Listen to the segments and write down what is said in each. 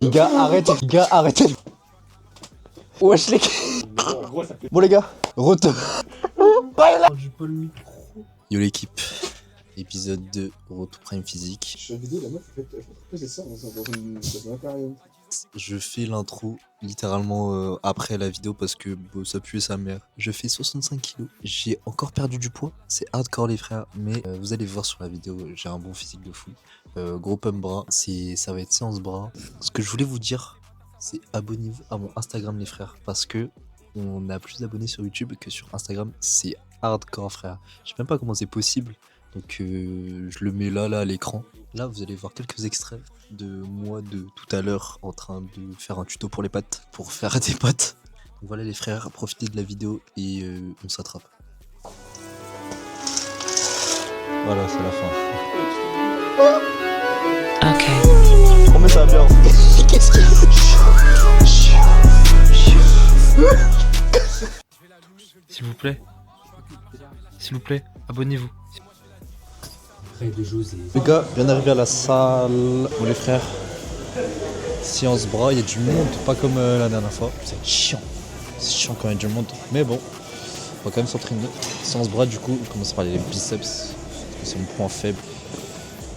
Les gars, arrêtez. Les gars, arrêtez. Wesh les gars. Bon les gars, retour. Yo l'équipe. Épisode 2, retour prime physique. Je suis en vidéo, la meuf, c'est ça, on s'en dans un aquarium. Je fais l'intro littéralement après la vidéo parce que bon, ça puait sa mère. Je fais 65 kilos. J'ai encore perdu du poids. C'est hardcore les frères. Mais vous allez voir sur la vidéo, j'ai un bon physique de fou. Gros pump bras. Ça va être séance bras. Ce que je voulais vous dire, c'est abonnez-vous à mon Instagram les frères. Parce que on a plus d'abonnés sur YouTube que sur Instagram. C'est hardcore frère. Je sais même pas comment c'est possible. Donc je le mets là à l'écran. Là vous allez voir quelques extraits de moi de tout à l'heure en train de faire un tuto pour les pâtes, pour faire des pâtes. Donc voilà les frères, profitez de la vidéo et on s'attrape. Voilà, c'est la fin. Ok. Promets ça va bien. Qu'est-ce qu'il S'il vous plaît, abonnez-vous. Les gars, bien arrivé à la salle. Bon les frères, séance bras, il y a du monde, pas comme la dernière fois. C'est chiant quand il y a du monde. Mais bon, on va quand même s'entraîner. Séance bras du coup, je commence par les biceps, parce que c'est mon point faible.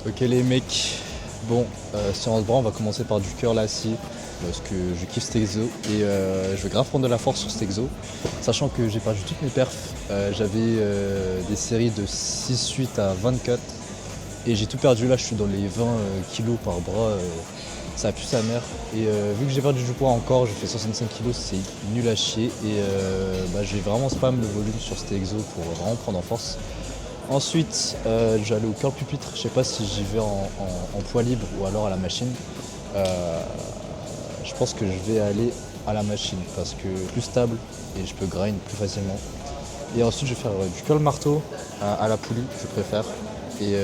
Ok les mecs, bon, séance bras, on va commencer par du curl assis. Parce que je kiffe cet exo et je vais grave prendre de la force sur cet exo. Sachant que j'ai perdu toutes mes perfs. J'avais des séries de 6-8 à 24. Et j'ai tout perdu, là je suis dans les 20 kilos par bras, ça a pu sa mère. Et vu que j'ai perdu du poids encore, je fais 65 kilos, c'est nul à chier. Et je vais vraiment spam le volume sur cet exo pour vraiment prendre en force. Ensuite, je vais aller au curl pupitre, je sais pas si j'y vais en poids libre ou alors à la machine. Je pense que je vais aller à la machine parce que plus stable et je peux grind plus facilement. Et ensuite je vais faire du curl marteau à la poulie, je préfère. Et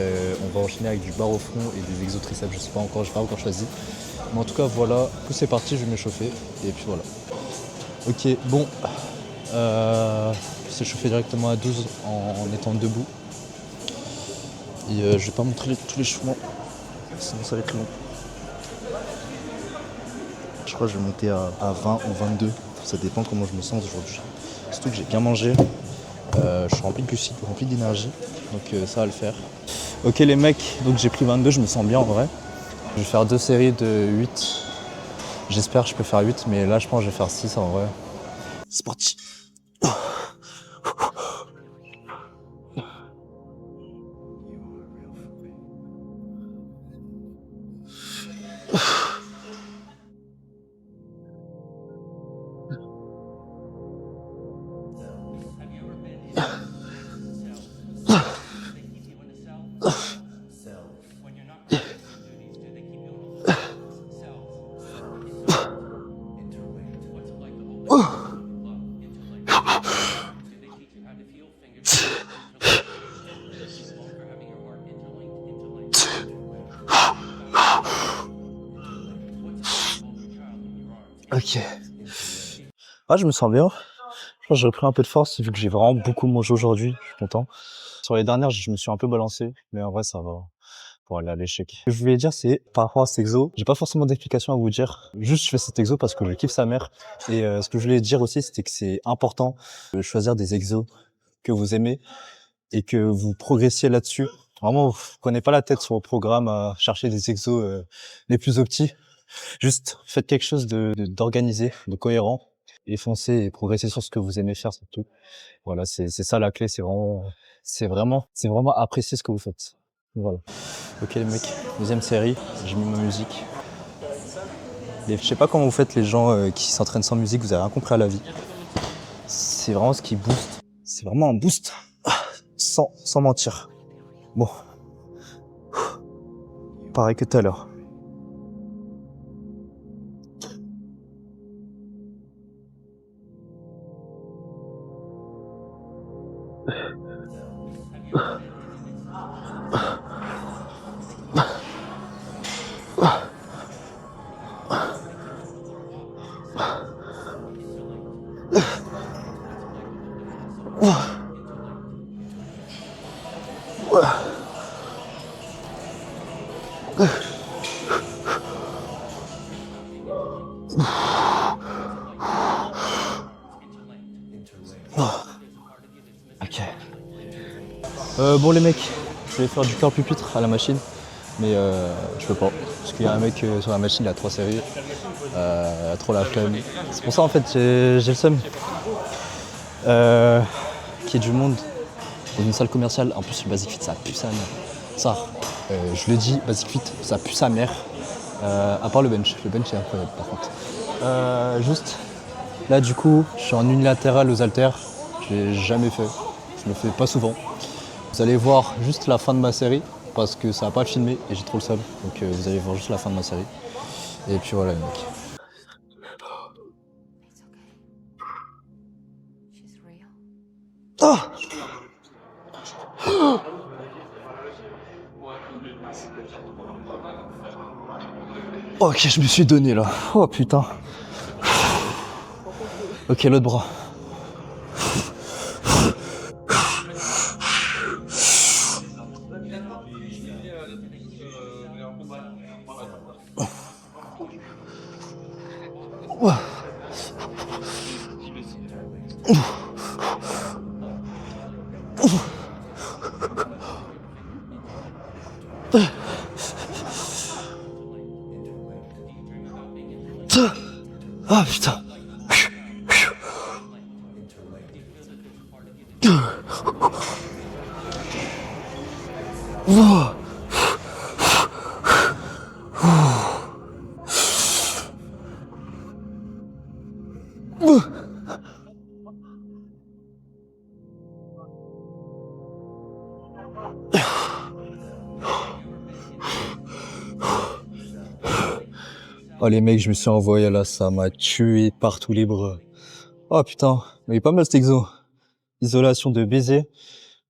on va enchaîner avec du barre au front et des exos triceps, je sais pas encore, j'ai pas encore choisi. Mais en tout cas voilà, coup c'est parti, je vais m'échauffer et puis voilà. Ok, bon, je vais chauffer directement à 12 en étant debout. Et je vais pas montrer tous les chevaux, sinon ça va être long. Je crois que je vais monter à 20 ou 22, ça dépend comment je me sens aujourd'hui. Surtout que j'ai bien mangé, je suis rempli de glucides, rempli d'énergie, donc ça va le faire. Ok les mecs, donc j'ai pris 22, je me sens bien en vrai. Je vais faire 2 séries de 8. J'espère que je peux faire 8, mais là je pense que je vais faire 6 en vrai. C'est parti. Ok. Ah, je me sens bien. Je pense que j'ai repris un peu de force vu que j'ai vraiment beaucoup mangé aujourd'hui. Je suis content. Sur les dernières, je me suis un peu balancé, mais en vrai, ça va pour aller à l'échec. Ce que je voulais dire, c'est par rapport à cet exo, j'ai pas forcément d'explication à vous dire. Juste, je fais cet exo parce que je kiffe sa mère. Et ce que je voulais dire aussi, c'était que c'est important de choisir des exos que vous aimez et que vous progressiez là-dessus. Vraiment, vous prenez pas la tête sur vos programmes à chercher des exos les plus optis. Juste, faites quelque chose d'organisé, de cohérent, et foncez et progressez sur ce que vous aimez faire surtout. Voilà, c'est ça la clé, c'est vraiment apprécier ce que vous faites. Voilà. Ok les mecs, deuxième série, j'ai mis ma musique. Je sais pas comment vous faites les gens qui s'entraînent sans musique, vous avez rien compris à la vie. C'est vraiment ce qui booste. C'est vraiment un boost. Sans mentir. Bon. Pareil que tout à l'heure. Ok. Bon les mecs, je vais faire du corps pupitre à la machine, mais je peux pas. Parce qu'il y a un mec sur la machine, il a 3 séries. Il a trop la flemme. C'est pour ça en fait j'ai le seum. Qu'il y ait du monde dans une salle commerciale. En plus le Basic Fit ça pue sa mère. Ça, je le dis, Basic Fit ça pue sa mère. À part le bench. Le bench est incroyable par contre. Juste là du coup je suis en unilatéral aux haltères. Je l'ai jamais fait. Je le fais pas souvent. Vous allez voir juste la fin de ma série parce que ça va pas filmer et j'ai trop le seum. Donc vous allez voir juste la fin de ma série. Et puis voilà les mecs. Ah ok, je me suis donné là. Oh putain. Ok, l'autre bras. Ah putain. Oh les mecs, je me suis envoyé là, ça m'a tué par tous les bras. Oh putain, mais il est pas mal cet exo. Isolation de baiser.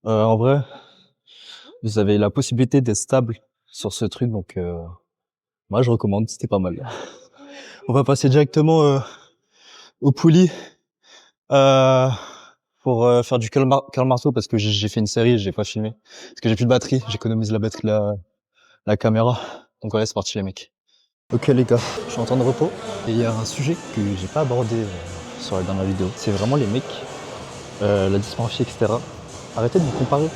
En vrai, vous avez la possibilité d'être stable sur ce truc, donc moi je recommande, c'était pas mal. On va passer directement au poulie pour faire du curl marteau parce que j'ai fait une série et j'ai pas filmé. Parce que j'ai plus de batterie, j'économise la batterie de la caméra. Donc voilà, c'est parti les mecs. Ok les gars, je suis en temps de repos et il y a un sujet que j'ai pas abordé sur la dernière vidéo. C'est vraiment les mecs, la dysmorphie, etc. Arrêtez de vous comparer.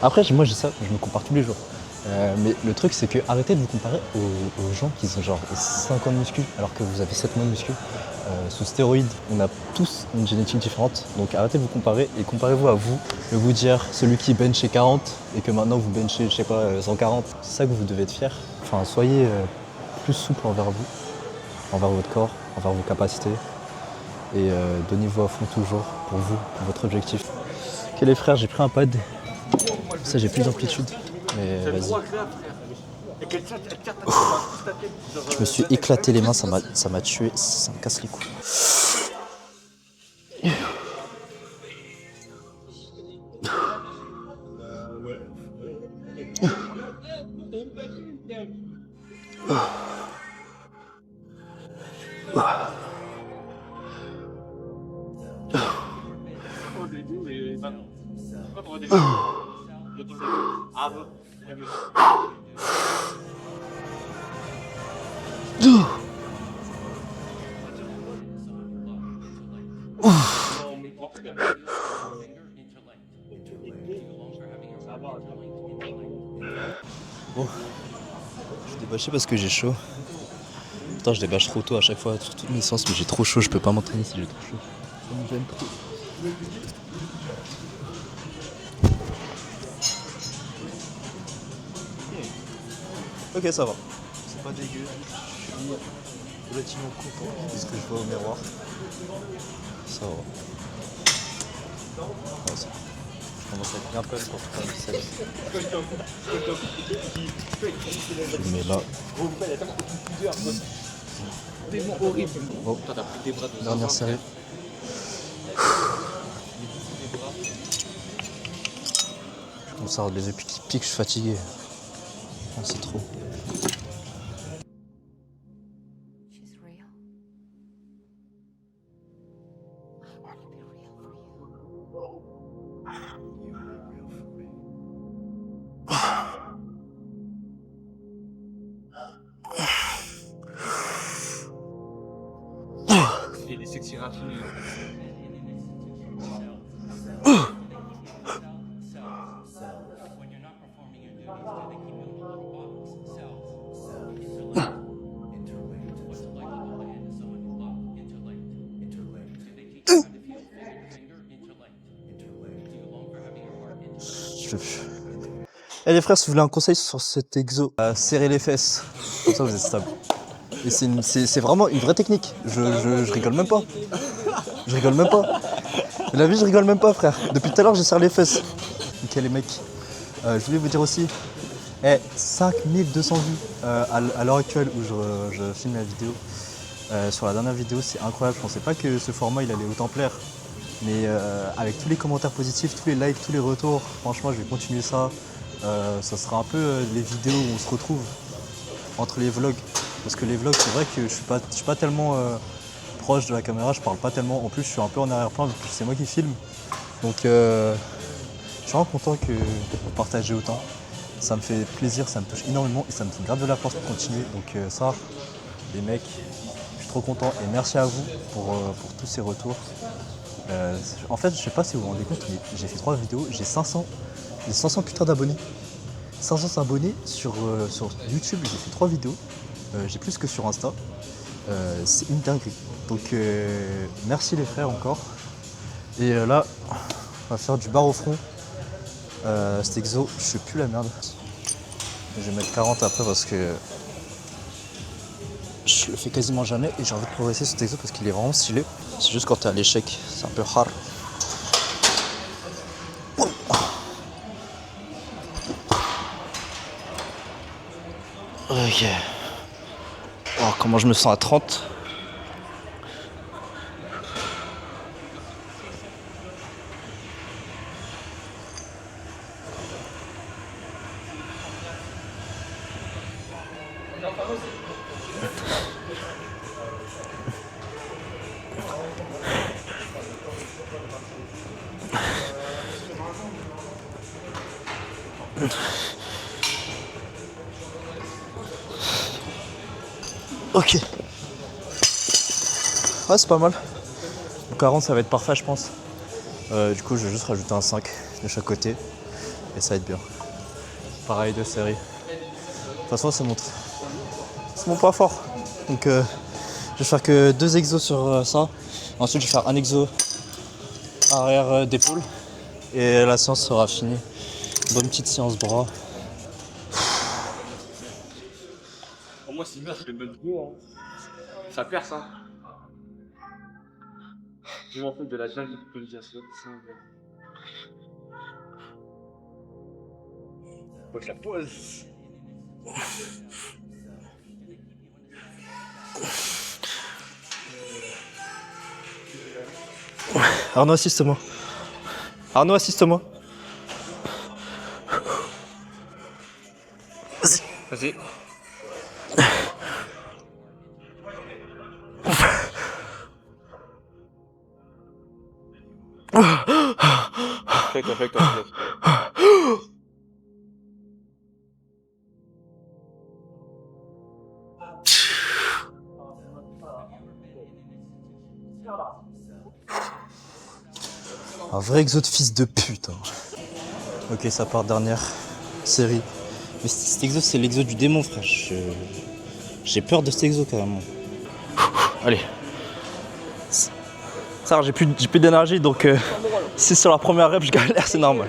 Après, moi j'ai ça, je me compare tous les jours. Mais le truc c'est que arrêtez de vous comparer aux gens qui ont genre 50 muscles alors que vous avez 7 mois de muscles. Sous stéroïdes, on a tous une génétique différente. Donc arrêtez de vous comparer et comparez-vous à vous. Je vais vous dire, celui qui benchait 40 et que maintenant vous benchez, je sais pas, 140, c'est ça que vous devez être fier. Enfin, soyez plus souple envers vous, envers votre corps, envers vos capacités. Et donnez-vous à fond toujours pour vous, pour votre objectif. Ok les frères, j'ai pris un pad. Ça j'ai plus d'amplitude. Mais vas-y. Je me suis éclaté les mains, ça m'a tué, ça me casse les couilles. Bon, je débâché parce que j'ai chaud. Putain, je débâche trop tôt à chaque fois, sur toutes mes séances, mais j'ai trop chaud, je peux pas m'entraîner si j'ai trop chaud. Ça me gêne trop. Ok, ça va. C'est pas dégueu. Je suis relativement content de ce que je vois au miroir. Ça va. Ouais, ça va. Je commence à être bien plein pour faire du sel. Je le mets là. Bon, dernière série. Je commence à avoir les yeux qui piquent, je suis fatigué. Ah, c'est trop. She's real. I want to be real for you. Et les sexy raffinés. Je peux plus. Eh les frères, si vous voulez un conseil sur cet exo, serrez les fesses. Comme ça vous êtes stable. Et c'est vraiment une vraie technique. Je rigole même pas. Je rigole même pas. De la vie, je rigole même pas, frère. Depuis tout à l'heure, je serre les fesses. Ok, les mecs. Je voulais vous dire aussi, 5200 vues à l'heure actuelle où je filme la vidéo. Sur la dernière vidéo, c'est incroyable. Je pensais pas que ce format il allait autant plaire. Mais avec tous les commentaires positifs, tous les likes, tous les retours, franchement, je vais continuer ça. Ça sera un peu les vidéos où on se retrouve entre les vlogs. Parce que les vlogs, c'est vrai que je suis pas tellement proche de la caméra, je parle pas tellement. En plus, je suis un peu en arrière-plan vu que c'est moi qui filme. Donc, je suis vraiment content que vous partagez autant. Ça me fait plaisir, ça me touche énormément et ça me donne grave de la force pour continuer. Donc, ça, les mecs, je suis trop content et merci à vous pour tous ces retours. En fait, je sais pas si vous vous rendez compte, mais j'ai fait 3 vidéos, j'ai 500 putains d'abonnés. 500 abonnés sur YouTube, j'ai fait 3 vidéos. J'ai plus que sur Insta. C'est une dinguerie. Donc merci les frères encore. Et là, on va faire du bar au front. Cet exo, je sais plus la merde. Je vais mettre 40 après parce que je le fais quasiment jamais et j'ai envie de progresser cet exo parce qu'il est vraiment stylé. C'est juste quand t'es à l'échec, c'est un peu rare. Ok. Oh, comment je me sens à 30. Ok. Ouais, c'est pas mal. 40, ça va être parfait, je pense. Du coup, je vais juste rajouter un 5 de chaque côté. Et ça va être bien. Pareil, 2 séries. De toute façon, c'est mon point fort. Donc, je vais faire que 2 exos sur ça. Ensuite, je vais faire un exo arrière d'épaule. Et la séance sera finie. Bonne petite séance bras. Pour moi, c'est bien, c'est le bon gros. Ça perce, hein. Je m'en fous de la jungle de polysation. Faut que je la pose. Arnaud, assiste-moi. Arnaud, assiste-moi. Vas-y. Vas-y. Fais-toi. Un vrai exo de fils de pute. Hein. Ok, ça part dernière série. Mais cet exo, c'est l'exo du démon, frère. J'ai peur de cet exo, carrément. Allez. Ça, j'ai plus d'énergie, donc si sur la première rep, je galère, c'est normal.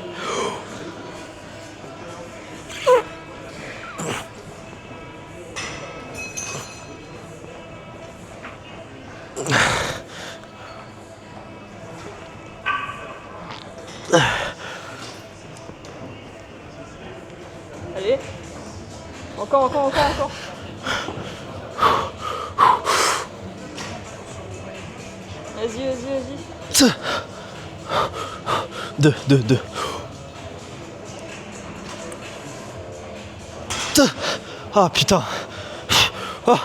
Allez. Encore. Vas-y. 2. Ah putain. Ah.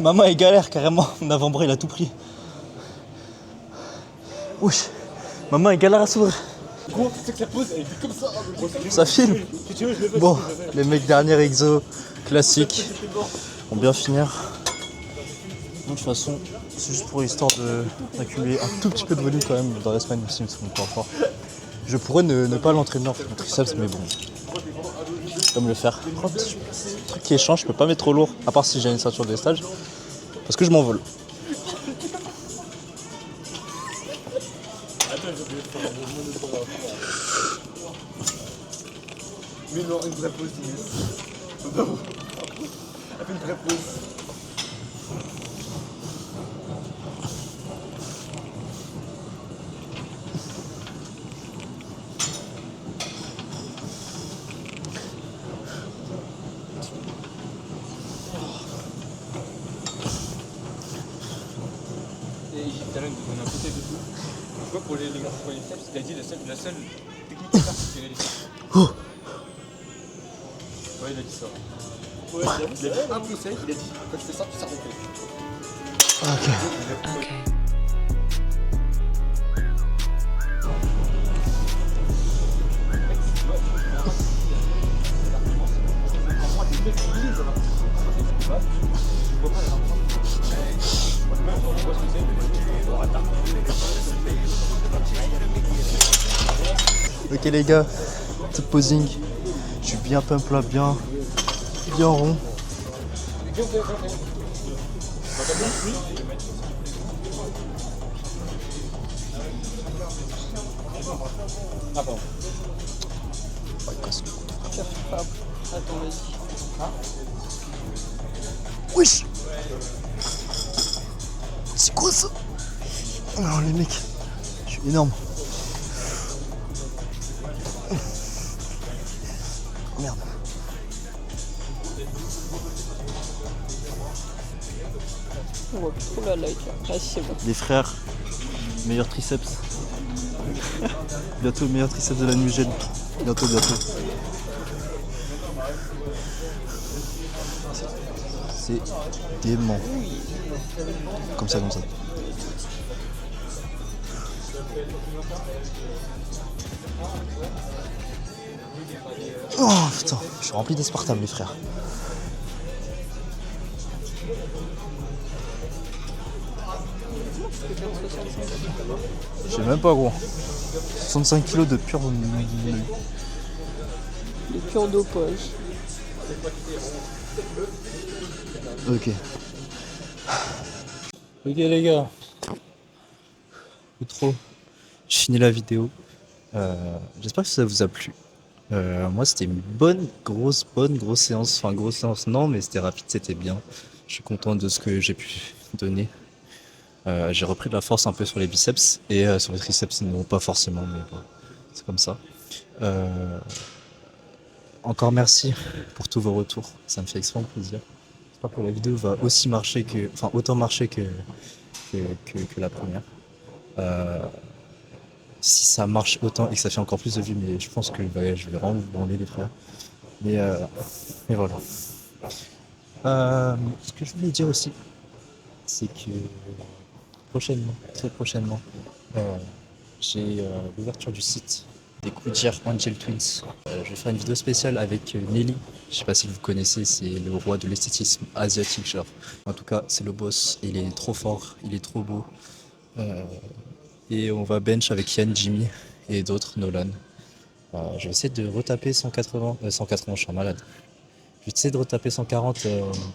Maman elle galère carrément, mon avant-bras il a tout pris. Oui. Maman, elle galère à s'ouvrir. Gros, tu sais que la pose, elle était comme ça. Ça filme. Si tu veux, je le fais. Bon, les mecs dernier exo classique vont bien finir. De toute façon, c'est juste pour histoire d'accumuler un tout petit peu de volume quand même dans la semaine aussi, parce qu'on est pas fort. Je pourrais ne pas l'entraîner en fait, mon triceps, mais bon, je peux me le faire. Un petit truc qui est chiant, je peux pas mettre trop lourd, à part si j'ai une ceinture de stage, parce que je m'envole. Mais non, une vraie pause, Inès. Non. Elle fait une vraie pause. Et tout à l'heure, on a un côté de tout. Tu vois, pour les steps, il a dit la seule technique à faire, c'est tirer les steps. Oh. Ouais, il a dit ça. Ouais, il a dit un conseil, il a dit quand tu fais ça, tu sors de tête. Ok. Okay. Ok les gars, petit posing. Je suis bien pump là, bien rond. Ah, pardon. Attends, vas-y. Wesh. C'est quoi ça? Alors les mecs, je suis énorme. Merde. On voit plus trop la light là. Ah si, c'est bon. Les frères, meilleur triceps. Bientôt le meilleur triceps de la nuit gel. Bientôt. C'est dément. Comme ça. Oh putain, je suis rempli d'aspartame les frères. Je sais même pas gros. 65 kilos de pur... Le pur dopage. Ok. Ok les gars. Ou trop. Je finis la vidéo. J'espère que ça vous a plu. Moi c'était une bonne grosse séance. Enfin grosse séance non mais c'était rapide, c'était bien. Je suis content de ce que j'ai pu donner. J'ai repris de la force un peu sur les biceps et sur les triceps non pas forcément mais bon, c'est comme ça. Encore merci pour tous vos retours, ça me fait extrêmement plaisir. J'espère que la vidéo va aussi marcher que, enfin autant marcher que la première. Si ça marche autant et que ça fait encore plus de vues, mais je pense que je vais vraiment vous branler les frères. Mais voilà. Ce que je voulais dire aussi, c'est que très prochainement, j'ai l'ouverture du site des Goodyear Angel Twins. Je vais faire une vidéo spéciale avec Nelly. Je sais pas si vous connaissez, c'est le roi de l'esthétisme asiatique, genre. En tout cas, c'est le boss. Il est trop fort, il est trop beau. Et on va bench avec Yann, Jimmy et d'autres, Nolan. Je vais essayer de retaper 180, je suis un malade. Je vais essayer de retaper 140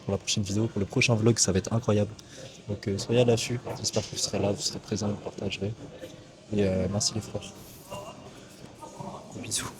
pour la prochaine vidéo, pour le prochain vlog, ça va être incroyable. Donc soyez à l'affût, j'espère que vous serez là, vous serez présents, vous partagerez. Et merci les frères. Bisous.